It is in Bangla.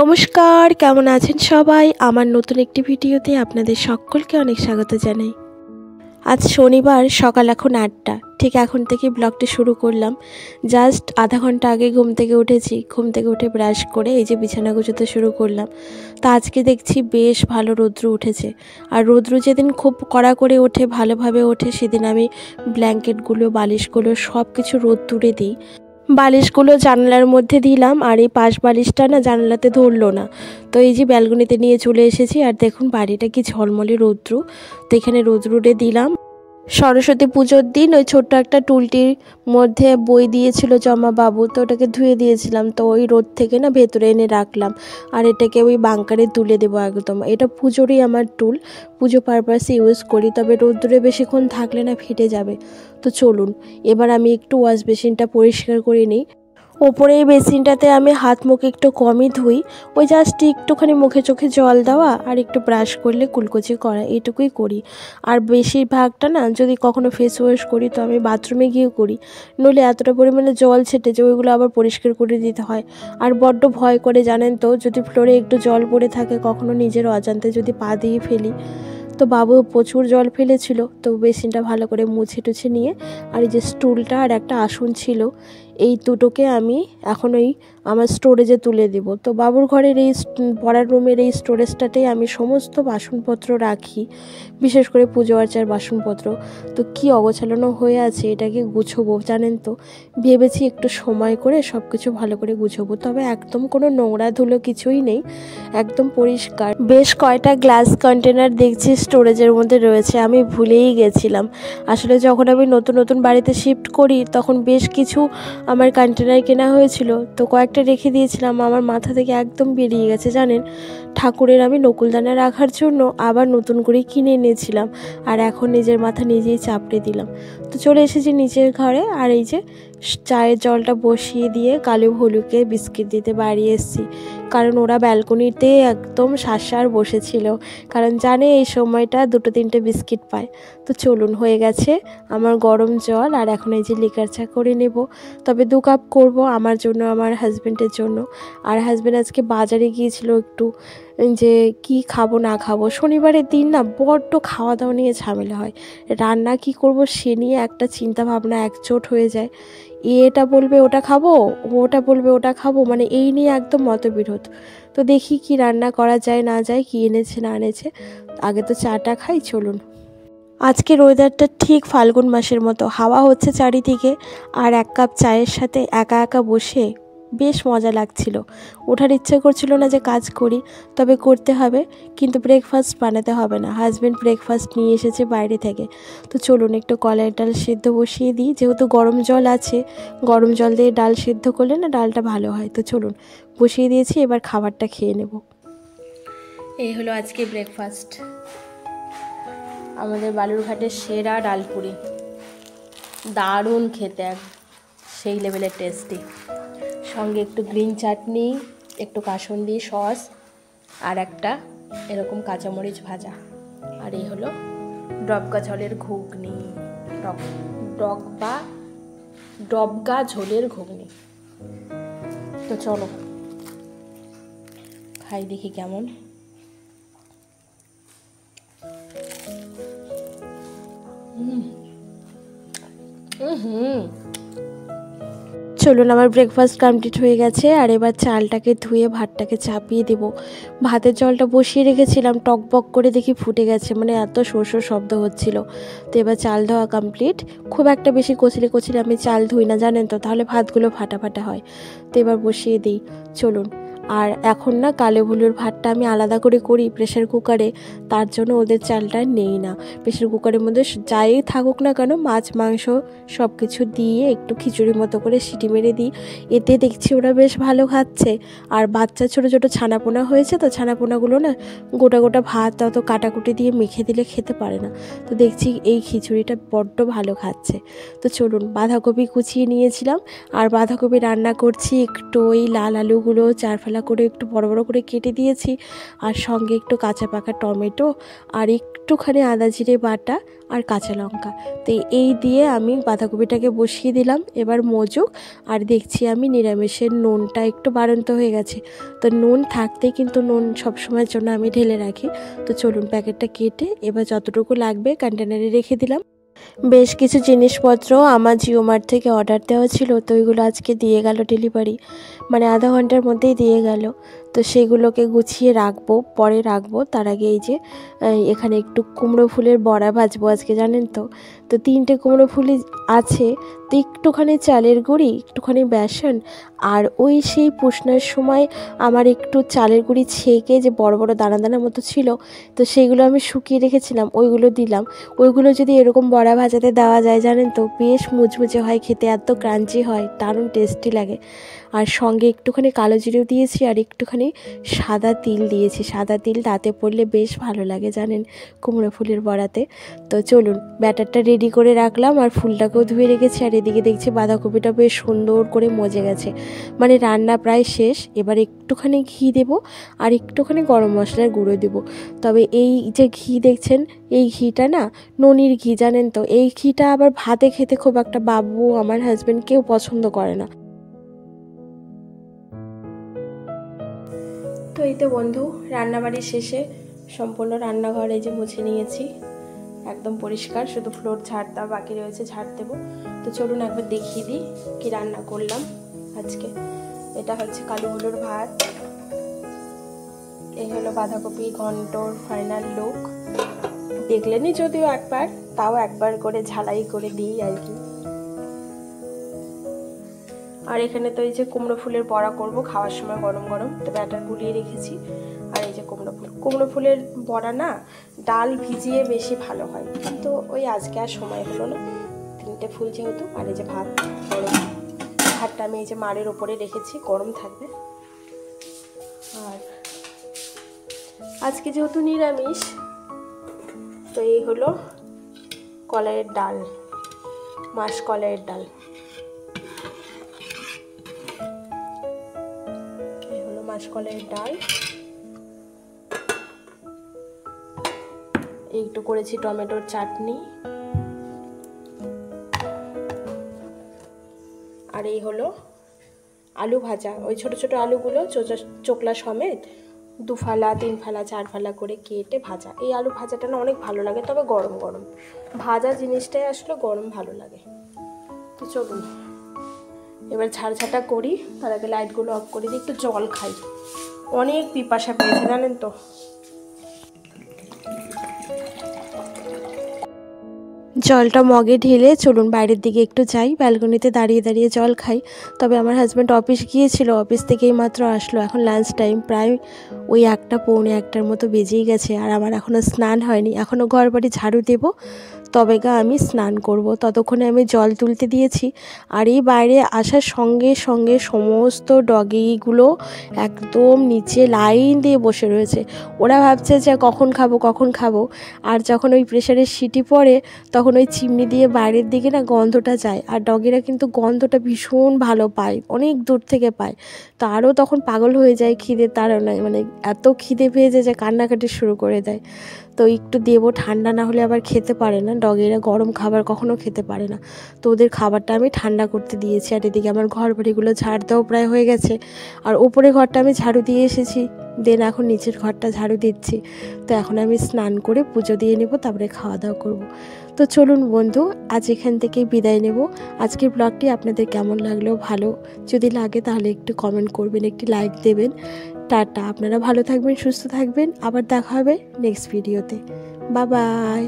নমস্কার, কেমন আছেন সবাই? আমার নতুন একটি ভিডিওতে আপনাদের সকলকে অনেক স্বাগত জানাই। আজ শনিবার, সকাল এখন ৮টা। ঠিক এখন থেকে ব্লগটি শুরু করলাম। জাস্ট আধা ঘন্টা আগে ঘুম থেকে উঠেছি। ঘুম থেকে উঠে ব্রাশ করে এই যে বিছানা গুছোতে শুরু করলাম। তা আজকে দেখছি বেশ ভালো রৌদ্র উঠেছে। আর রৌদ্র যেদিন খুব কড়া করে ওঠে, ভালোভাবে ওঠে, সেদিন আমি ব্ল্যাঙ্কেটগুলো, বালিশগুলো সব কিছু রোদ্দুরে দিই। বালিশগুলো জানালার মধ্যে দিলাম, আর এই পাশ বালিশটা না জানালাতে ধরলো না। তো এই যে ব্যালকনিতে নিয়ে চলে এসেছি, আর দেখুন বাড়িটা কি ঝলমলে রৌদ্র। তো এখানে রৌদ্রে দিলাম। সরস্বতী পুজোর দিন ওই ছোট্ট একটা টুলটির মধ্যে বই দিয়েছিল জমা বাবু, তো ওটাকে ধুয়ে দিয়েছিলাম। তো ওই রোদ থেকে না ভেতরে এনে রাখলাম, আর এটাকে ওই বাঙ্কারে তুলে দেবো একদম। এটা পুজোরই আমার টুল, পুজো পারপাসে ইউজ করি, তবে রোদ্দুরে বেশিক্ষণ থাকলে না ফেটে যাবে। তো চলুন এবার আমি একটু ওয়াশ বেসিনটা পরিষ্কার করে নিই। ওপরে এই বেসিনটাতে আমি হাত মুখ একটু কমই ধুই, ওই জাস্ট একটুখানি মুখে চোখে জল দেওয়া আর একটু ব্রাশ করলে কুলকুচি করা, এইটুকুই করি। আর বেশিরভাগটা না যদি কখনো ফেস ওয়াশ করি তো আমি বাথরুমে গিয়ে করি, নইলে এতটা পরিমাণে জল ছেটে যে ওইগুলো আবার পরিষ্কার করে দিতে হয়। আর বড্ড ভয় করে জানেন তো, যদি ফ্লোরে একটু জল পড়ে থাকে, কখনো নিজের অজান্তে যদি পা দিয়ে ফেলি। তো বাবু প্রচুর জল ফেলেছিল, তো বেসিনটা ভালো করে মুছে টুছে নিয়ে, আর এই যে স্টুলটা আর একটা আসন ছিল, এই দুটোকে আমি এখন ওই আমার স্টোরেজে তুলে দেব। তো বাবুর ঘরের এই পড়ার রুমের এই স্টোরেজটাতেই আমি সমস্ত বাসনপত্র রাখি, বিশেষ করে পুজো আর্চার বাসনপত্র। তো কি অগোছালো হয়ে আছে, এটাকে গুছোবো জানেন তো। ভেবেছি একটু সময় করে সব কিছু ভালো করে গুছোবো, তবে একদম কোনো নোংরা ধুলো কিছুই নেই, একদম পরিষ্কার। বেশ কয়টা গ্লাস কন্টেনার দেখছি স্টোরেজের মধ্যে রয়েছে, আমি ভুলেই গেছিলাম। আসলে যখন আমি নতুন নতুন বাড়িতে শিফট করি তখন বেশ কিছু আমার কন্টেনার কেনা হয়েছিল, তো কয়েকটা রেখে দিয়েছিলাম, আমার মাথা থেকে একদম বেরিয়ে গেছে জানেন। ঠাকুরের আমি নকুলদানা রাখার জন্য আবার নতুন করে কিনে এনেছিলাম, আর এখন নিজের মাথা নিজেই চাপড়ে দিলাম। তো চলে এসেছি নিচের ঘরে, আর এই যে চায়ের জলটা বসিয়ে দিয়ে কালু ভলুকে বিস্কিট দিতে বাড়ি এসেছি, কারণ ওরা ব্যালকনিতে একদম শাসার বসেছিল, কারণ জানে এই সময়টা 2-3টে বিস্কিট পায়। তো চলুন, হয়ে গেছে আমার গরম জল, আর এখন এই যে লিকার চা করে নেব। তবে 2 কাপ করব, আমার জন্য, আমার হাজব্যান্ডের জন্য। আর হাজব্যান্ড আজকে বাজারে গিয়েছিল একটু, যে কি খাবো না খাবো। শনিবারের দিন না বড্ড খাওয়া দাওয়া নিয়ে ঝামেলা হয়, রান্না কি করব সে নিয়ে একটা চিন্তা ভাবনা একজোট হয়ে যায়। এটা বলবে ওটা খাবো, ওটা বলবে ওটা খাবো, মানে এই নিয়ে একদম মতবিরোধ। তো দেখি কি রান্না করা যায় না যায়, কি এনেছে না এনেছে। আগে তো চাটা খাই, চলুন। আজকের ওয়েদারটা ঠিক ফাল্গুন মাসের মতো, হাওয়া হচ্ছে চারিদিকে, আর 1 কাপ চায়ের সাথে একা একা বসে বেশ মজা লাগছিল। ওঠার ইচ্ছে করছিল না যে কাজ করি, তবে করতে হবে, কিন্তু ব্রেকফাস্ট বানাতে হবে না, হাজব্যান্ড ব্রেকফাস্ট নিয়ে এসেছে বাইরে থেকে। তো চলুন একটু কলাইয়ের ডাল সেদ্ধ বসিয়ে দিই, যেহেতু গরম জল আছে, গরম জল দিয়ে ডাল সেদ্ধ করলে না ডালটা ভালো হয়। তো চলুন বসিয়ে দিয়েছি, এবার খাবারটা খেয়ে নেব। এই হলো আজকে ব্রেকফাস্ট, আমাদের বালুরঘাটের সেরা ডালপুরি, দারুণ খেতে, সেই লেভেলের টেস্টি। সঙ্গে একটু গ্রিন চাটনি, একটু কাসুন্দি সস, আর একটা এরকম কাঁচামরিচ ভাজা। আর এই হলো ডবগা ঝোলের ঘুগনি, ডবগা ঝোলের ঘুগনি। তো চলো খাই, দেখি কেমন। চলুন, আমার ব্রেকফাস্ট কমপ্লিট হয়ে গেছে, আর এবার চালটাকে ধুয়ে ভাতটাকে চাপিয়ে দেব। ভাতের জলটা বসিয়ে রেখেছিলাম, টকবক করে দেখি ফুটে গেছে, মানে এত শোর শব্দ হচ্ছিল। তো এবার চাল ধোয়া কমপ্লিট। খুব একটা বেশি কচলে আমি চাল ধুই না জানেন তো, তাহলে ভাতগুলো ফাটা ফাটা হয়। তো এবার বসিয়ে দিই, চলুন। আর এখন না কালো ভুলুর ভাতটা আমি আলাদা করে করি প্রেশার কুকারে, তার জন্য ওদের চালটা নেই না। প্রেশার কুকারের মধ্যে যাই থাকুক না কেন, মাছ মাংস সব কিছু দিয়ে একটু খিচুড়ির মতো করে সিটি মেরে দিই, এতে দেখছি ওরা বেশ ভালো খাচ্ছে। আর বাচ্চা ছোটো ছোটো ছানাপোনা হয়েছে, তো ছানাপোনাগুলো না গোটা গোটা ভাত অত কাটাকুটি দিয়ে মেখে দিলে খেতে পারে না, তো দেখছি এই খিচুড়িটা বড্ড ভালো খাচ্ছে। তো চলুন, বাঁধাকপি কুচিয়ে নিয়েছিলাম, আর বাঁধাকপি রান্না করছি একটু ওই লাল আলুগুলো চারফেলা পাতলা করে একটু বড় বড় করে কেটে দিয়েছি, আর সঙ্গে একটু কাঁচা পাকা টমেটো আর একটুখানি আদা জিরে বাটা আর কাঁচা লঙ্কা। তো এই দিয়ে আমি বাঁধাকপিটাকে বসিয়ে দিলাম, এবার মজুক। আর দেখছি আমি নিরামিষের নুনটা একটু বাড়ন্ত হয়ে গেছে, তো নুন থাকতেই কিন্তু নুন সবসময়ের জন্য আমি ঢেলে রাখি। তো চলুন প্যাকেটটা কেটে এবার যতটুকু লাগবে কন্টেনারে রেখে দিলাম। বেশ কিছু জিনিসপত্র আমার জিও মার্ট থেকে অর্ডার দেওয়া ছিল, তো ওইগুলো আজকে দিয়ে গেল ডেলিভারি, মানে আধা ঘন্টার মধ্যেই দিয়ে গেল। তো সেগুলোকে গুছিয়ে রাখবো, পরে রাখবো। তার আগে এই যে এখানে একটু কুমড়ো ফুলের বড়া ভাজবো আজকে, জানেন তো। তো 3টে কুমড়ো ফুলই আছে, তো একটুখানি চালের গুঁড়ি, একটুখানি বেসন, আর ওই সেই পুষনার সময় আমার একটু চালের গুঁড়ি ছেঁকে যে বড় বড় দানা দানা মতো ছিল, তো সেইগুলো আমি শুকিয়ে রেখেছিলাম, ওইগুলো দিলাম। ওইগুলো যদি এরকম বড়া ভাজাতে দেওয়া যায়, জানেন তো, বেশ মুচমুচে হয় খেতে, এত ক্রাঞ্চি হয়, দারুণ টেস্টি লাগে। আর সঙ্গে একটুখানি কালো জিরেও দিয়েছি, আর একটুখানি সাদা তিল দিয়েছি। সাদা তিল দাঁতে পড়লে বেশ ভালো লাগে, জানেন, কুমড়ো ফুলের বড়াতে। তো চলুন ব্যাটারটা রেডি করে রাখলাম, আর ফুলটাকেও ধুয়ে রেখেছি। আর এদিকে দেখছি বাঁধাকপিটা বেশ সুন্দর করে মজে গেছে, মানে রান্না প্রায় শেষ। এবার একটুখানি ঘি দেবো আর একটুখানি গরম মশলার গুঁড়ো দেবো। তবে এই যে ঘি দেখছেন, এই ঘিটা না ননির ঘি, জানেন তো। এই ঘিটা আবার ভাতে খেতে খুব একটা বাবু, আমার হাজব্যান্ড কেউ পছন্দ করে না। তো এই তো বন্ধু, রান্নাবাড়ি শেষে সম্পূর্ণ রান্নাঘর এই যে মুছে নিয়েছি, একদম পরিষ্কার, শুধু ফ্লোর ঝাড় দেওয়া বাকি রয়েছে, ঝাড় দেবো। তো চলুন একবার দেখিয়ে দিই কি রান্না করলাম আজকে। এটা হচ্ছে কালো হলুর ভাত, এই হলো বাঁধাকপি ঘন্টর ফাইনাল লুক। দেখলেনি যদিও একবার, তাও একবার করে ঝালাই করে দিই আর কি। আর এখানে তো এই যে কুমড়ো ফুলের বড়া করব খাওয়ার সময় গরম গরম, তো ব্যাটার গুলিয়ে রেখেছি। আর এই যে কুমড়ো ফুলের বড়া না ডাল ভিজিয়ে বেশি ভালো হয়, কিন্তু ওই আজকে আর সময় হলো না, 3টে ফুল যেহেতু। আর এই যে ভাত গরম, ভাতটা আমি এই যে মাড়ের ওপরে রেখেছি, গরম থাকবে। আর আজকে যেহেতু নিরামিষ, তো এই হলো কলাইয়ের ডাল, মাছ কলাইয়ের ডাল। এই হলো মাছ কলাইয়ের ডাল। একটু করেছি টমেটোর চাটনি। আর এই হলো আলু ভাজা, ওই ছোট ছোট আলুগুলো চোকলা সমেত 2 ফালা 3 ফালা 4 ফালা করে কেটে ভাজা। এই আলু ভাজাটা না অনেক ভালো লাগে, তবে গরম গরম ভাজা জিনিসটাই আসলে গরম ভালো লাগে। তো চলুন এবার ঝাড়ঝাটা করি, তার আগে লাইটগুলো অফ করে দিই, একটু জল খাই, অনেক পিপাসা পেয়েছে, জানেন তো। জলটা মগে ঢেলে চলুন বাইরের দিকে একটু যাই, ব্যালকনিতে দাঁড়িয়ে দাঁড়িয়ে জল খাই। তবে আমার হাজব্যান্ড অফিস গিয়েছিল, অফিস থেকেই মাত্র আসলো, এখন লাঞ্চ টাইম, প্রায় ওই 1টা পৌনে 1টার মতো বেজেই গেছে। আর আমার এখনও স্নান হয়নি, এখনও ঘর বাড়ি ঝাড়ু দেবো, তবে আমি স্নান করব। ততক্ষণে আমি জল তুলতে দিয়েছি। আর এই বাইরে আসার সঙ্গে সঙ্গে সমস্ত ডগিগুলো একদম নিচে লাইন দিয়ে বসে রয়েছে, ওরা ভাবছে যে কখন খাবো কখন খাবো। আর যখন ওই প্রেশারের সিটি পড়ে, তখন ওই চিমনি দিয়ে বাইরের দিকে না গন্ধটা যায়, আর ডগিরা কিন্তু গন্ধটা ভীষণ ভালো পায়, অনেক দূর থেকে পায়। তো আরও তখন পাগল হয়ে যায় খিদে তাড়নায়, মানে এত খিদে পেয়ে যায় যে কান্নাকাটি শুরু করে দেয়। তো একটু দেবো, ঠান্ডা না হলে আবার খেতে পারে না, ডগিরা গরম খাবার কখনো খেতে পারে না। তো ওদের খাবারটা আমি ঠান্ডা করতে দিয়েছি। আর এদিকে আমার ঘর বাড়িগুলো ঝাড় দেওয়া প্রায় হয়ে গেছে, আর ওপরে ঘরটা আমি ঝাড়ু দিয়ে এসেছি, দেন এখন নিচের ঘরটা ঝাড়ু দিচ্ছি। তো এখন আমি স্নান করে পুজো দিয়ে নেব, তারপরে খাওয়া দাওয়া করব। তো চলুন বন্ধু, আজ এখান থেকেই বিদায় নেব। আজকের ব্লগটি আপনাদের কেমন লাগলো, ভালো যদি লাগে তাহলে একটু কমেন্ট করবেন, একটি লাইক দেবেন। টাটা, আপনারা ভালো থাকবেন, সুস্থ থাকবেন, আবার দেখা হবে নেক্সট ভিডিওতে। Bye bye.